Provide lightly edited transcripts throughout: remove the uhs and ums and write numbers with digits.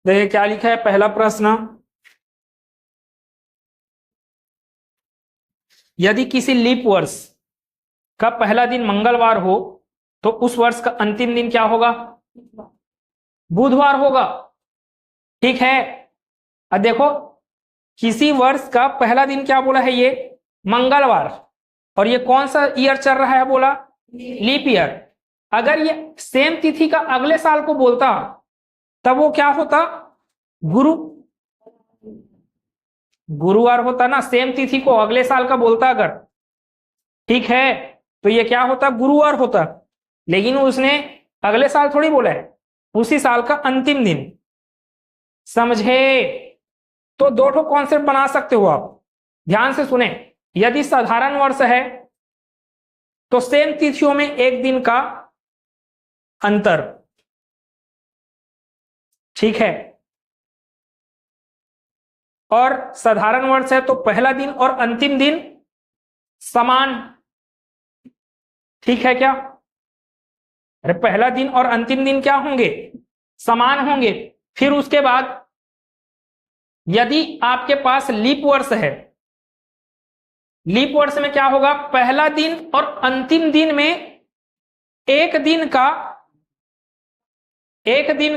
देखिए क्या लिखा है पहला प्रश्न, यदि किसी लीप वर्ष का पहला दिन मंगलवार हो तो उस वर्ष का अंतिम दिन क्या होगा? बुधवार होगा। ठीक है। अब देखो किसी वर्ष का पहला दिन क्या बोला है? ये मंगलवार। और ये कौन सा ईयर चल रहा है? बोला लीप ईयर। अगर ये सेम तिथि का अगले साल को बोलता तब वो क्या होता? गुरुवार होता ना। सेम तिथि को अगले साल का बोलता अगर, ठीक है, तो ये क्या होता? गुरुवार होता। लेकिन उसने अगले साल थोड़ी बोला है, उसी साल का अंतिम दिन। समझे? तो दो ठो कॉन्सेप्ट बना सकते हो आप, ध्यान से सुने। यदि साधारण वर्ष है तो सेम तिथियों में एक दिन का अंतर, ठीक है। और साधारण वर्ष है तो पहला दिन और अंतिम दिन समान, ठीक है क्या? अरे पहला दिन और अंतिम दिन क्या होंगे? समान होंगे। फिर उसके बाद यदि आपके पास लीप वर्ष है, लीप वर्ष में क्या होगा? पहला दिन और अंतिम दिन में एक दिन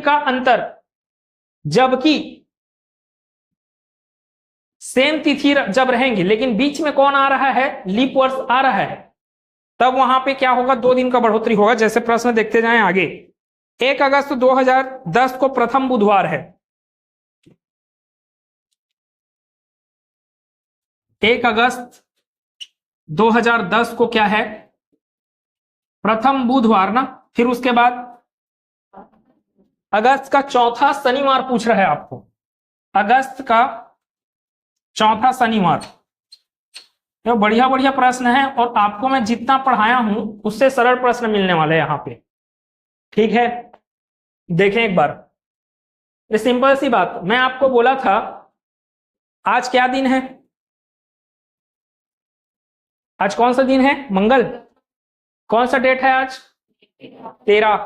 का अंतर, जबकि सेम तिथि जब रहेंगे लेकिन बीच में कौन आ रहा है? लीप वर्ष आ रहा है, तब वहां पे क्या होगा? 2 दिन का बढ़ोतरी होगा। जैसे प्रश्न देखते जाएं आगे। 1 अगस्त 2010 को प्रथम बुधवार है। 1 अगस्त 2010 को क्या है? प्रथम बुधवार ना। फिर उसके बाद अगस्त का चौथा शनिवार पूछ रहा है आपको। अगस्त का चौथा शनिवार। ये बढ़िया बढ़िया प्रश्न है और आपको मैं जितना पढ़ाया हूं उससे सरल प्रश्न मिलने वाले हैं यहां पे, ठीक है। देखें एक बार, ये सिंपल सी बात। मैं आपको बोला था आज क्या दिन है? आज कौन सा दिन है? मंगल। कौन सा डेट है आज? 13।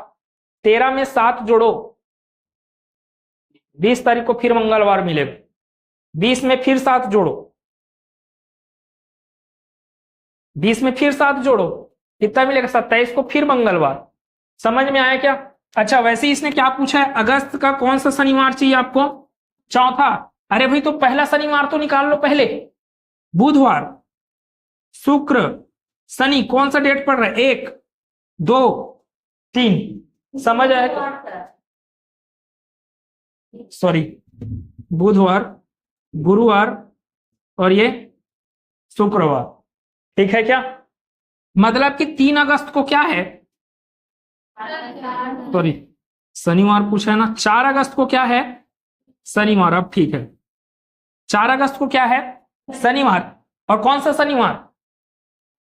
13 में 7 जोड़ो, 20 तारीख को फिर मंगलवार मिलेगा। 20 में फिर 7 जोड़ो, 20 में फिर 7 जोड़ो, कितना मिलेगा? 27 को फिर मंगलवार। समझ में आया क्या? अच्छा, वैसे इसने क्या पूछा है? अगस्त का कौन सा शनिवार चाहिए आपको? चौथा। अरे भाई तो पहला शनिवार तो निकाल लो पहले। बुधवार, शुक्र, शनि, कौन सा डेट पड़ रहा है? 1, 2, 3। समझ आया क्या? सॉरी, बुधवार, गुरुवार और ये शुक्रवार, ठीक है क्या? मतलब कि 3 अगस्त को क्या है? सॉरी, शनिवार पूछा है ना। 4 अगस्त को क्या है? शनिवार। अब ठीक है, 4 अगस्त को क्या है? शनिवार। और कौन सा शनिवार?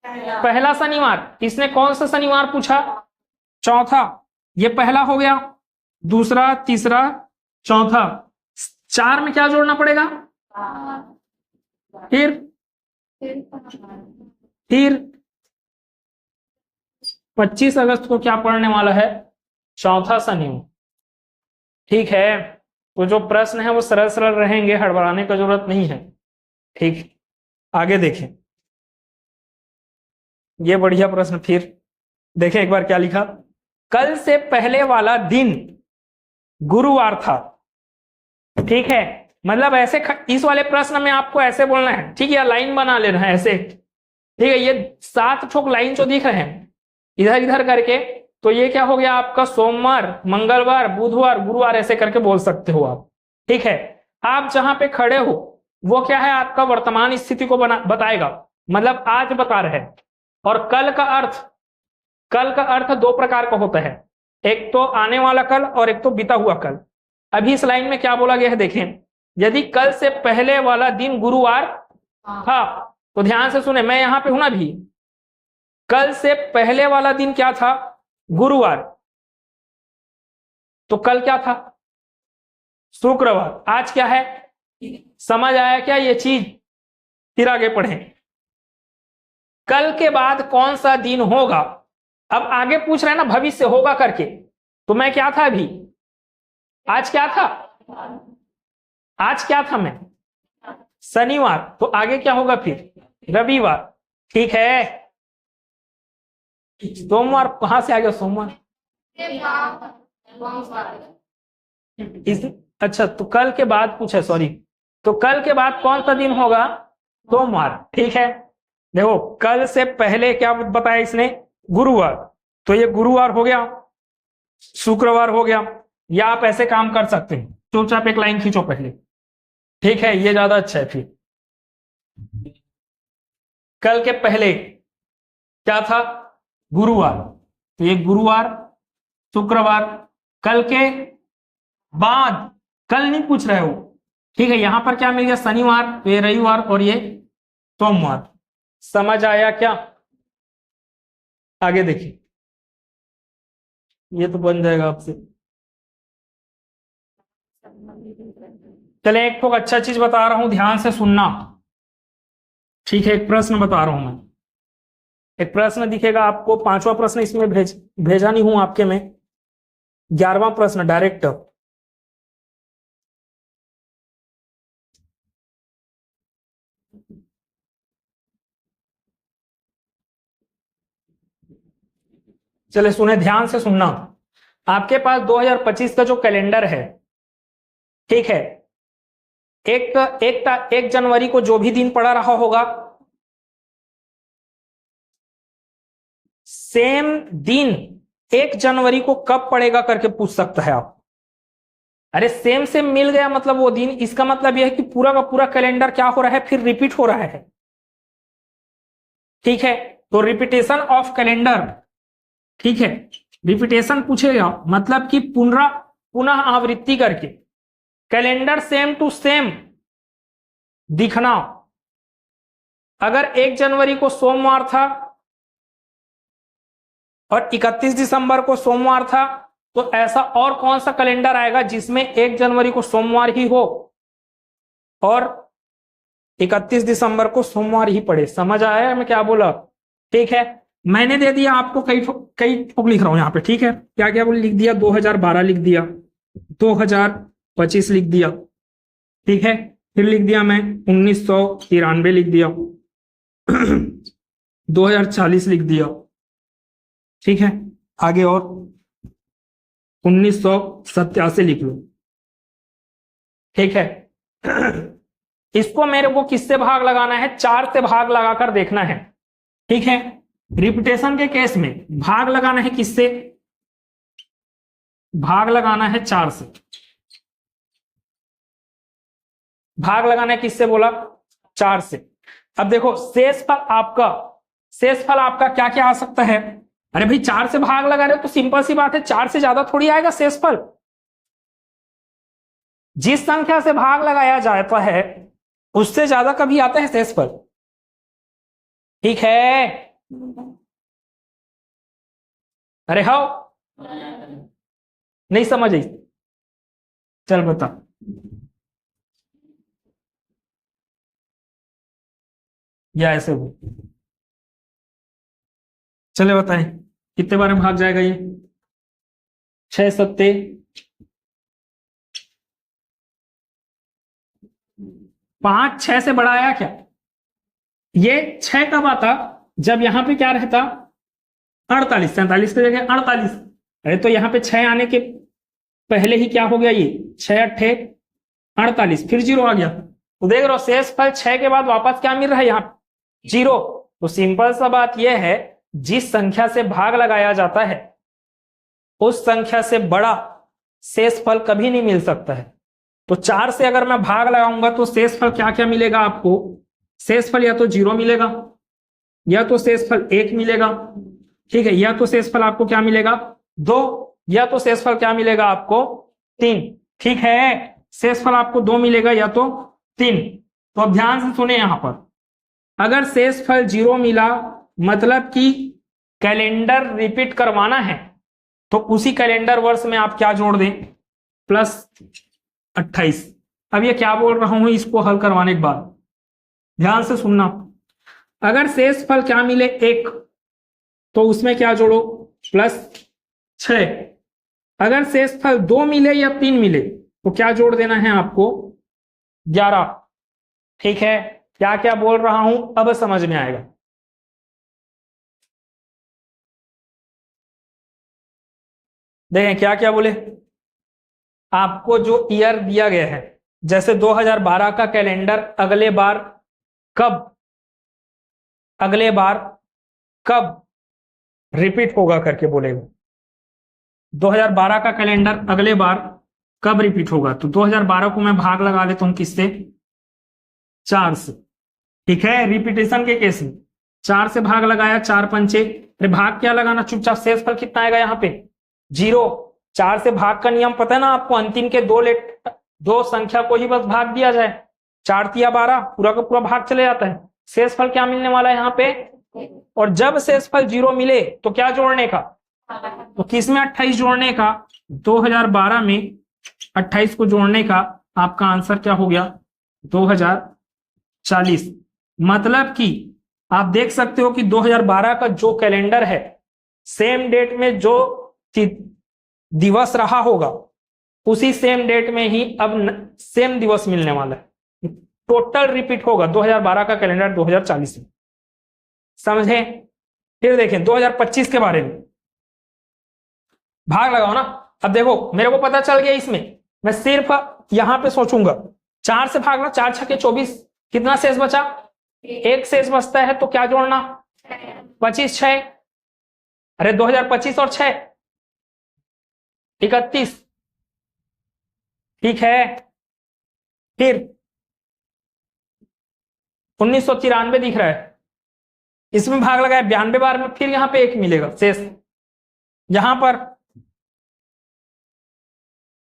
पहला शनिवार। इसने कौन सा शनिवार पूछा? चौथा। ये पहला हो गया, दूसरा, तीसरा, चौथा। 4 में क्या जोड़ना पड़ेगा? फिर 25 अगस्त को क्या पड़ने वाला है? चौथा शनिवार, ठीक है। तो जो प्रश्न है वो सरल सरल रहेंगे, हड़बड़ाने का जरूरत नहीं है, ठीक। आगे देखें, ये बढ़िया प्रश्न। फिर देखें एक बार क्या लिखा। कल से पहले वाला दिन गुरुवार था, ठीक है। मतलब ऐसे इस वाले प्रश्न में आपको ऐसे बोलना है, ठीक है, लाइन बना लेना है ऐसे, ठीक है। ये 7 ठोक लाइन जो दिख रहे हैं इधर इधर करके, तो ये क्या हो गया आपका? सोमवार, मंगलवार, बुधवार, गुरुवार, ऐसे करके बोल सकते हो आप, ठीक है। आप जहां पे खड़े हो वो क्या है? आपका वर्तमान स्थिति को बताएगा, मतलब आज बता रहे हैं। और कल का अर्थ 2 प्रकार का होता है, एक तो आने वाला कल और एक तो बीता हुआ कल। अभी इस लाइन में क्या बोला गया है देखें। यदि कल से पहले वाला दिन गुरुवार था, तो ध्यान से सुने, मैं यहां पे हूं ना भी। कल से पहले वाला दिन क्या था? गुरुवार। तो कल क्या था? शुक्रवार। आज क्या है? समझ आया क्या ये चीज? फिर आगे पढ़ें। कल के बाद कौन सा दिन होगा? अब आगे पूछ रहे हैं ना भविष्य होगा करके, तो मैं क्या था अभी? आज क्या था? आज क्या था मैं? शनिवार, तो आगे क्या होगा फिर? रविवार। ठीक है, सोमवार कहां से आ गया सोमवार? इस अच्छा, तो कल के बाद पूछा, सॉरी, तो कल के बाद कौन सा दिन होगा? सोमवार। ठीक है, देखो कल से पहले क्या बताया इसने? गुरुवार, तो ये गुरुवार हो गया, शुक्रवार हो गया, या आप ऐसे काम कर सकते हैं, चुपचाप एक लाइन खींचो पहले। ठीक है, ये ज्यादा अच्छा है। फिर कल के पहले क्या था? गुरुवार, तो ये गुरुवार, शुक्रवार। कल के बाद, कल नहीं पूछ रहे हो, ठीक है, यहां पर क्या मिल गया? शनिवार, तो ये रविवार और ये सोमवार। समझ आया क्या? आगे देखिए, ये तो बन जाएगा आपसे। चले, एक तो अच्छा चीज बता रहा हूं, ध्यान से सुनना। ठीक है, एक प्रश्न बता रहा हूं मैं, एक प्रश्न दिखेगा आपको, 5वां प्रश्न इसमें भेजा नहीं हूं आपके में, 11वां प्रश्न डायरेक्ट। चले सुने, ध्यान से सुनना। आपके पास 2025 का जो कैलेंडर है, ठीक है, एक जनवरी को जो भी दिन पड़ा रहा होगा, सेम दिन 1 जनवरी को कब पड़ेगा करके पूछ सकता है आप। अरे सेम सेम मिल गया मतलब वो दिन, इसका मतलब यह है कि पूरा का पूरा कैलेंडर क्या हो रहा है? फिर रिपीट हो रहा है। ठीक है, तो रिपीटेशन ऑफ कैलेंडर, ठीक है, रिपीटेशन पूछेगा मतलब कि पुनः आवृत्ति करके कैलेंडर सेम टू सेम दिखना। अगर 1 जनवरी को सोमवार था और 31 दिसंबर को सोमवार था, तो ऐसा और कौन सा कैलेंडर आएगा जिसमें 1 जनवरी को सोमवार ही हो और 31 दिसंबर को सोमवार ही पड़े? समझ आया मैं क्या बोला? ठीक है, मैंने दे दिया आपको, कई ठोक लिख रहा हूं यहां पे। ठीक है, क्या क्या लिख दिया? 2012 लिख दिया, 2025 लिख दिया, ठीक है, फिर लिख दिया मैं 1993 लिख दिया, 2040 लिख दिया, ठीक है, आगे और 1987 लिख लो। ठीक है, इसको मेरे को किससे भाग लगाना है? 4 से भाग लगाकर देखना है। ठीक है, रिपीटेशन के केस में भाग लगाना है किससे? भाग लगाना है 4 से। भाग लगाना है किससे बोला? 4 से। अब देखो शेष फल आपका क्या क्या आ सकता है? अरे भाई 4 से भाग लगा रहे हो तो सिंपल सी बात है, 4 से ज्यादा थोड़ी आएगा शेष फल। जिस संख्या से भाग लगाया जाता है उससे ज्यादा कभी आता है शेष फल। ठीक है, अरे हाँ, नहीं समझ आई? चल बता। या ऐसे हो, चले बताएं कितने बार में भाग जाएगा ये? 6 सत्ते 5, 6 से बड़ा आया क्या? ये 6 कब आता? जब यहां पे क्या रहता? 48, 47 की जगह 48। अरे तो यहां पे 6 आने के पहले ही क्या हो गया? ये 6 अट्ठे 48, फिर 0 आ गया। तो देख रहे हो शेष फल 6 के बाद वापस क्या मिल रहा है? यहाँ 0। तो सिंपल सा बात यह है, जिस संख्या से भाग लगाया जाता है उस संख्या से बड़ा शेष फल कभी नहीं मिल सकता है। तो 4 से अगर मैं भाग लगाऊंगा तो शेष फल क्या क्या मिलेगा आपको? शेष फल या तो 0 मिलेगा, या तो शेष फल 1 मिलेगा, ठीक है, या तो शेष फल आपको क्या मिलेगा? 2, या तो शेष फल क्या मिलेगा आपको? 3। ठीक है, शेष फल आपको 2 मिलेगा या तो 3। तो अब ध्यान से सुने, यहां पर अगर शेष फल 0 मिला मतलब कि कैलेंडर रिपीट करवाना है, तो उसी कैलेंडर वर्ष में आप क्या जोड़ दें? +28। अब ये क्या बोल रहा हूं इसको हल करवाने के बाद, ध्यान से सुनना। अगर शेष फल क्या मिले? 1, तो उसमें क्या जोड़ो? +6। अगर शेष फल 2 मिले या 3 मिले तो क्या जोड़ देना है आपको? 11। ठीक है, क्या क्या बोल रहा हूं अब समझ में आएगा। देखें क्या क्या बोले। आपको जो ईयर दिया गया है, जैसे 2012 का कैलेंडर अगले बार कब रिपीट होगा करके बोलेगा। 2012 का कैलेंडर अगले बार कब रिपीट होगा, तो 2012 को मैं भाग लगा लेता हूं किससे? 4 से। ठीक है, रिपीटेशन के केस में 4 से भाग लगाया, 4 पंचे, अरे भाग क्या लगाना, चुपचाप शेषफल कितना आएगा यहाँ पे? 0। 4 से भाग का नियम पता है ना आपको, अंतिम के दो संख्या को ही बस भाग दिया जाए। 4 तिया 12, पूरा का पूरा भाग चले जाता है। शेषफल क्या मिलने वाला है यहाँ पे? और जब शेषफल 0 मिले तो क्या जोड़ने का? तो किस में 28 जोड़ने का? 2012 में 28 को जोड़ने का। आपका आंसर क्या हो गया? 2040। मतलब कि आप देख सकते हो कि 2012 का जो कैलेंडर है, सेम डेट में जो दिवस रहा होगा, उसी सेम डेट में ही अब सेम दिवस मिलने वाला है। टोटल रिपीट होगा 2012 का कैलेंडर 2040 में। समझे? फिर देखें 2025 के बारे में। भाग लगाओ ना। अब देखो मेरे को पता चल गया, इसमें मैं सिर्फ यहां पे सोचूंगा। 4 से भागना, 4 छके 24, कितना शेष बचा? 1 शेष बचता है, तो क्या जोड़ना? 25 6, अरे 2025 और 6 31। ठीक है, फिर 1993 दिख रहा है, इसमें भाग लगाया 92 बार में, फिर यहां पे 1 मिलेगा शेष। यहां पर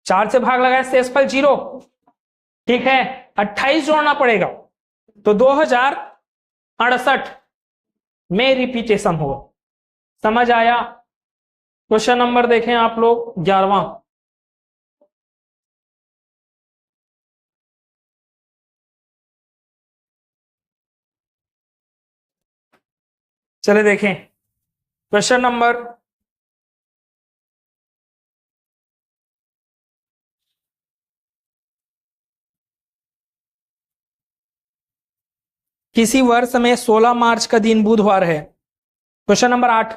4 से भाग लगाया, शेषफल 0। ठीक है, 28 जोड़ना पड़ेगा, तो 2068 में रिपीटेशन होगा। समझ आया? क्वेश्चन नंबर देखें आप लोग 11वां। चले देखें क्वेश्चन नंबर किसी वर्ष में 16 मार्च का दिन बुधवार है। Question number 8।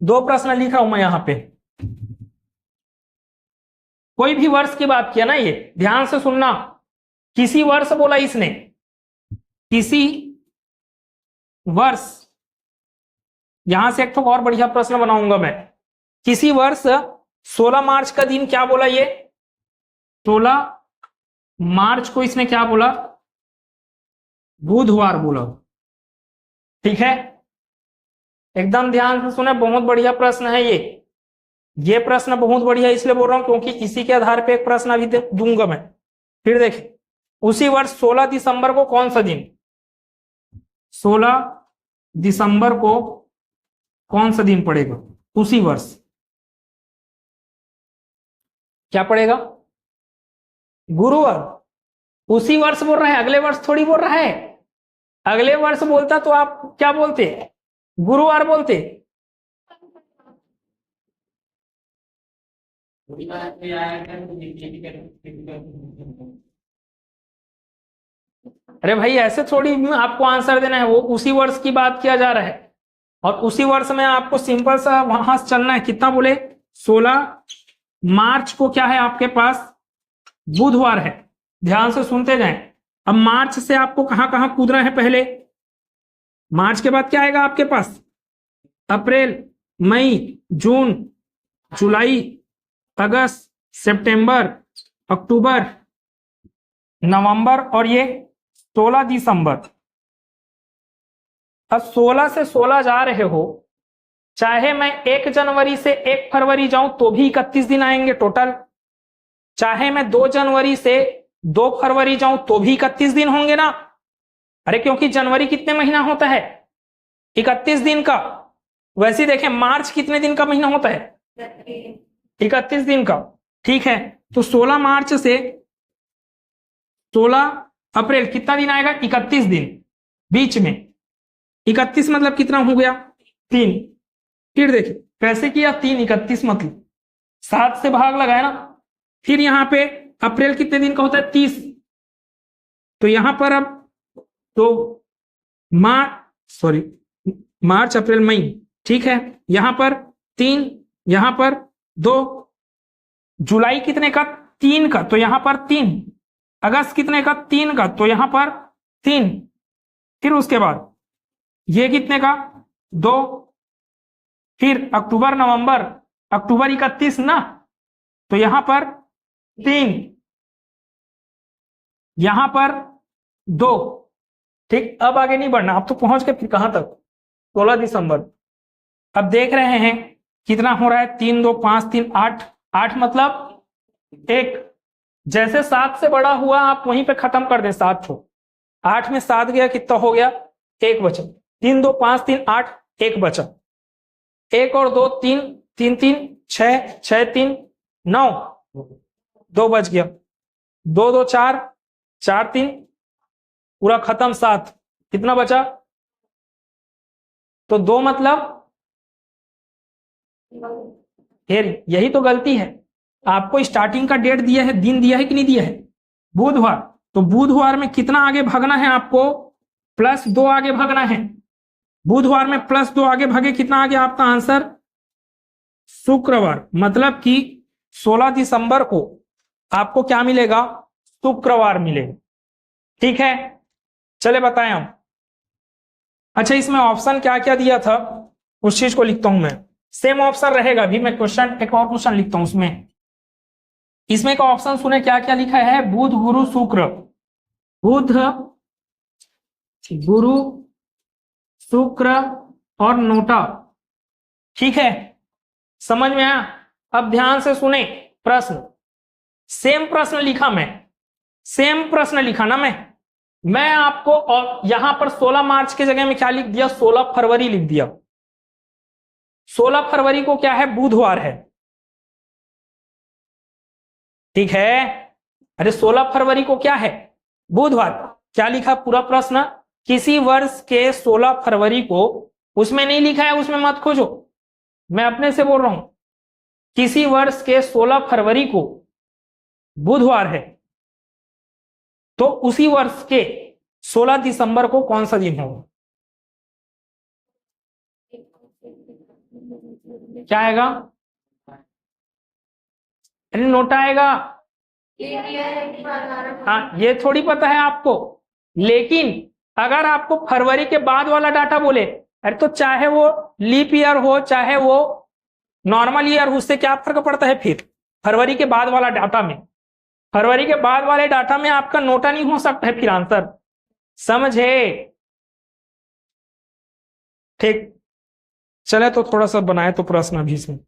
2 प्रश्न लिखा हूं मैं यहां पे। कोई भी वर्ष की बात किया ना, ये ध्यान से सुनना। किसी वर्ष बोला इसने, किसी वर्ष। यहां से एक तो और बढ़िया प्रश्न बनाऊंगा मैं। किसी वर्ष 16 मार्च का दिन क्या बोला? ये 16 मार्च को इसने क्या बोला? बुधवार बोला। ठीक है, एकदम ध्यान से सुने, बहुत बढ़िया प्रश्न है ये प्रश्न बहुत बढ़िया इसलिए बोल रहा हूं क्योंकि इसी के आधार पे एक प्रश्न अभी दूंगा मैं। फिर देखें, उसी वर्ष 16 दिसंबर को कौन सा दिन? 16 दिसंबर को कौन सा दिन पड़ेगा उसी वर्ष? क्या पड़ेगा? गुरुवार। उसी वर्ष बोल रहा है, अगले वर्ष थोड़ी बोल रहा है। अगले वर्ष बोलता तो आप क्या बोलते? गुरुवार बोलते। अरे भाई ऐसे थोड़ी आपको आंसर देना है, वो उसी वर्ष की बात किया जा रहा है और उसी वर्ष में आपको सिंपल सा वहां से चलना है। कितना बोले? 16 मार्च को क्या है आपके पास? बुधवार है। ध्यान से सुनते जाएं। अब मार्च से आपको कहां कहां कूदना है? पहले मार्च के बाद क्या आएगा आपके पास? अप्रैल, मई, जून, जुलाई, अगस्त, सितंबर, अक्टूबर, नवंबर और ये 16 दिसंबर। अब 16 से 16 जा रहे हो, चाहे मैं 1 जनवरी से 1 फरवरी जाऊं तो भी 31 दिन आएंगे टोटल। चाहे मैं 2 जनवरी से 2 फरवरी जाऊं तो भी 31 दिन होंगे ना। अरे क्योंकि जनवरी कितने महीना होता है? 31 दिन का। वैसे देखें मार्च कितने दिन का महीना होता है? 31 दिन का। ठीक है, तो 16 मार्च से 16 अप्रैल कितना दिन आएगा? 31 दिन। बीच में 31 मतलब कितना हो गया? 3। फिर देखिए कैसे किया? 3 31 मतलब 7 से भाग लगाए ना। फिर यहां पे अप्रैल कितने दिन का होता है? 30। तो यहां पर अब तो मार्च अप्रैल मई, ठीक है। यहां पर 3, यहां पर 2। जुलाई कितने का? 3 का, तो यहां पर 3। अगस्त कितने का? 3 का, तो यहां पर 3। फिर उसके बाद ये कितने का? 2। फिर अक्टूबर नवंबर, अक्टूबर 31 ना, तो यहां पर 3, यहां पर 2। ठीक, अब आगे नहीं बढ़ना, अब तो पहुंच गए फिर कहां तक? 16 दिसंबर। अब देख रहे हैं कितना हो रहा है? 3 2 5 3 8, 8 मतलब 1। जैसे 7 से बड़ा हुआ आप वहीं पे खत्म कर दें 7 को। 8 में 7 गया, कितना हो गया? 1 बचा। 3 2 5 3 8, 1 बचा। 1 और 2 3, 3 3 6, 6 3 9, 2 बच गया। 2 2 4, 4 3, पूरा खत्म 7। कितना बचा? तो 2 मतलब, फिर यही तो गलती है। आपको स्टार्टिंग का डेट दिया है, दिन दिया है कि नहीं दिया है? बुधवार। तो बुधवार में कितना आगे भागना है आपको? +2 आगे भागना है। बुधवार में +2 आगे भागे, कितना आ गया आपका आंसर? शुक्रवार। मतलब कि 16 दिसंबर को आपको क्या मिलेगा? शुक्रवार मिलेगा। ठीक है, चले बताएं हम। अच्छा, इसमें ऑप्शन क्या क्या दिया था उस चीज को लिखता हूं मैं। सेम ऑप्शन रहेगा भी, मैं क्वेश्चन एक और क्वेश्चन लिखता हूं उसमें। इसमें का ऑप्शन सुने क्या क्या लिखा है? बुध गुरु शुक्र, बुध गुरु शुक्र और नोटा। ठीक है, समझ में आया? अब ध्यान से सुने प्रश्न। सेम प्रश्न लिखा मैं, सेम प्रश्न लिखा ना मैं आपको, और यहां पर 16 मार्च की जगह में क्या लिख दिया? 16 फरवरी लिख दिया। 16 फरवरी को क्या है? बुधवार है। ठीक है, अरे 16 फरवरी को क्या है? बुधवार। क्या लिखा पूरा प्रश्न? किसी वर्ष के 16 फरवरी को, उसमें नहीं लिखा है, उसमें मत खोजो, मैं अपने से बोल रहा हूं। किसी वर्ष के 16 फरवरी को बुधवार है, तो उसी वर्ष के 16 दिसंबर को कौन सा दिन होगा? क्या आएगा? अरे नोटा आएगा। हाँ, ये थोड़ी पता है आपको। लेकिन अगर आपको फरवरी के बाद वाला डाटा बोले, अरे तो चाहे वो लीप ईयर हो चाहे वो नॉर्मल ईयर, उससे क्या फर्क पड़ता है फिर? फरवरी के बाद वाला डाटा में, फरवरी के बाद वाले डाटा में आपका नोटा नहीं हो सकता है फिर आंसर। समझे? ठीक, चले तो थोड़ा सा बनाए तो प्रश्न अभी से।